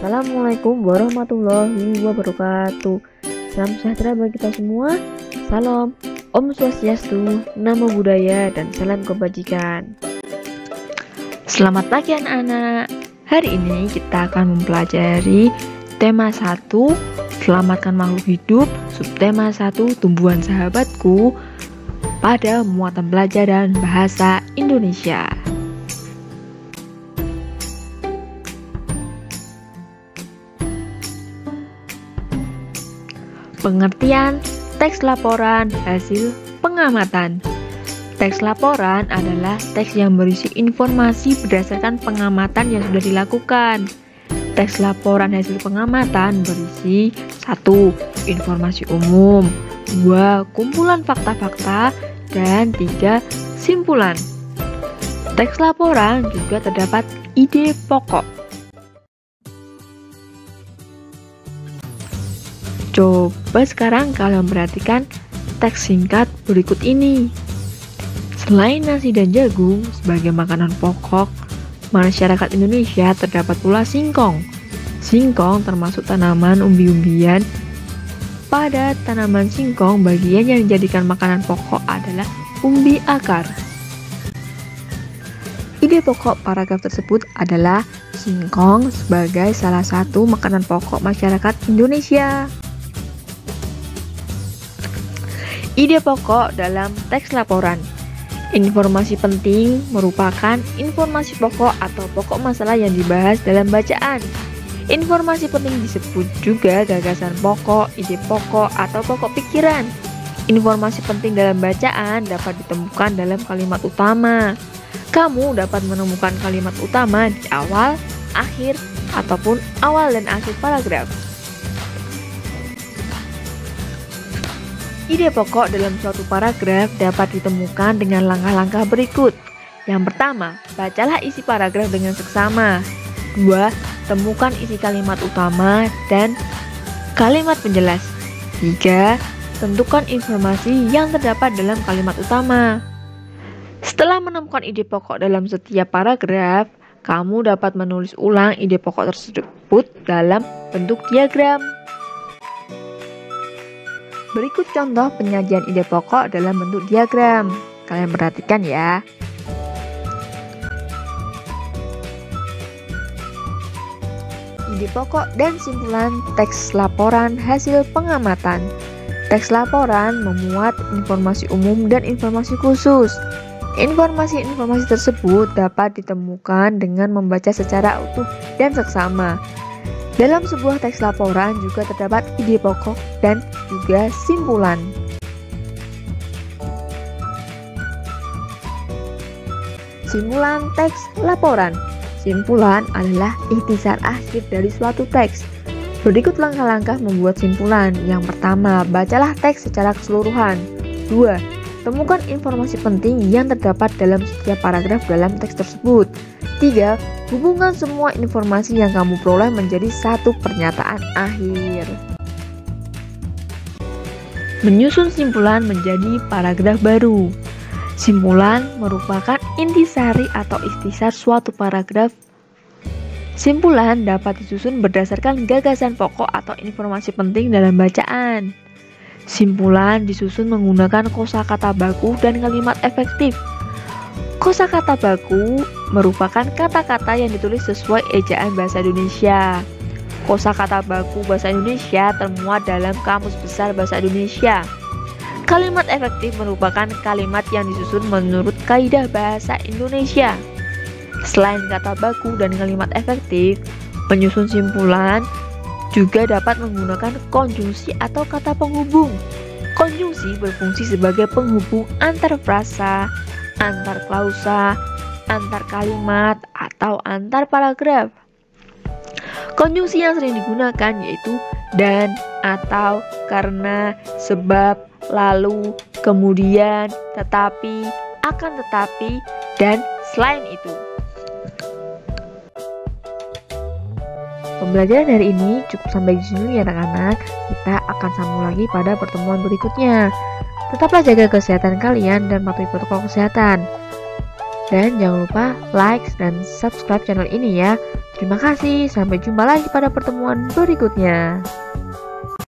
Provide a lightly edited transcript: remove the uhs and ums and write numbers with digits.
Assalamualaikum warahmatullahi wabarakatuh. Salam sejahtera bagi kita semua. Salam, Om Swastiastu, Namo Buddhaya, dan salam kebajikan. Selamat pagi anak-anak. Hari ini kita akan mempelajari tema 1, selamatkan makhluk hidup, subtema 1, tumbuhan sahabatku, pada muatan pelajaran bahasa Indonesia. Pengertian teks laporan hasil pengamatan. Teks laporan adalah teks yang berisi informasi berdasarkan pengamatan yang sudah dilakukan. Teks laporan hasil pengamatan berisi 1. Informasi umum, 2. Kumpulan fakta-fakta, dan 3. Simpulan. Teks laporan juga terdapat ide pokok. Coba sekarang kalian perhatikan teks singkat berikut ini. Selain nasi dan jagung sebagai makanan pokok, masyarakat Indonesia terdapat pula singkong. Singkong termasuk tanaman umbi-umbian. Pada tanaman singkong, bagian yang dijadikan makanan pokok adalah umbi akar. Ide pokok paragraf tersebut adalah singkong sebagai salah satu makanan pokok masyarakat Indonesia. Ide pokok dalam teks laporan. Informasi penting merupakan informasi pokok atau pokok masalah yang dibahas dalam bacaan. Informasi penting disebut juga gagasan pokok, ide pokok, atau pokok pikiran. Informasi penting dalam bacaan dapat ditemukan dalam kalimat utama. Kamu dapat menemukan kalimat utama di awal, akhir, ataupun awal dan akhir paragraf. Ide pokok dalam suatu paragraf dapat ditemukan dengan langkah-langkah berikut. Yang pertama, bacalah isi paragraf dengan seksama. 2. Temukan isi kalimat utama dan kalimat penjelas. 3. Tentukan informasi yang terdapat dalam kalimat utama. Setelah menemukan ide pokok dalam setiap paragraf, kamu dapat menulis ulang ide pokok tersebut dalam bentuk diagram. Berikut contoh penyajian ide pokok dalam bentuk diagram. Kalian perhatikan ya. Ide pokok dan simpulan teks laporan hasil pengamatan. Teks laporan memuat informasi umum dan informasi khusus. Informasi-informasi tersebut dapat ditemukan dengan membaca secara utuh dan seksama. Dalam sebuah teks laporan juga terdapat ide pokok dan juga simpulan. Simpulan teks laporan. Simpulan adalah ikhtisar akhir dari suatu teks. Berikut langkah-langkah membuat simpulan. Yang pertama, bacalah teks secara keseluruhan. 2. Temukan informasi penting yang terdapat dalam setiap paragraf dalam teks tersebut. 3. Hubungkan semua informasi yang kamu peroleh menjadi satu pernyataan akhir. Menyusun simpulan menjadi paragraf baru. Simpulan merupakan intisari atau ikhtisar suatu paragraf. Simpulan dapat disusun berdasarkan gagasan pokok atau informasi penting dalam bacaan. Simpulan disusun menggunakan kosakata baku dan kalimat efektif. Kosakata baku merupakan kata-kata yang ditulis sesuai ejaan bahasa Indonesia. Kosakata baku bahasa Indonesia termuat dalam Kamus Besar Bahasa Indonesia. Kalimat efektif merupakan kalimat yang disusun menurut kaidah bahasa Indonesia. Selain kata baku dan kalimat efektif, penyusun simpulan juga dapat menggunakan konjungsi atau kata penghubung. Konjungsi berfungsi sebagai penghubung antar frasa, antar klausa, antar kalimat, atau antar paragraf. Konjungsi yang sering digunakan yaitu dan, atau, karena, sebab, lalu, kemudian, tetapi, akan tetapi, dan selain itu. Pembelajaran hari ini cukup sampai di sini ya anak-anak. Kita akan sambung lagi pada pertemuan berikutnya. Tetaplah jaga kesehatan kalian dan patuhi protokol kesehatan. Dan jangan lupa like dan subscribe channel ini ya. Terima kasih, sampai jumpa lagi pada pertemuan berikutnya.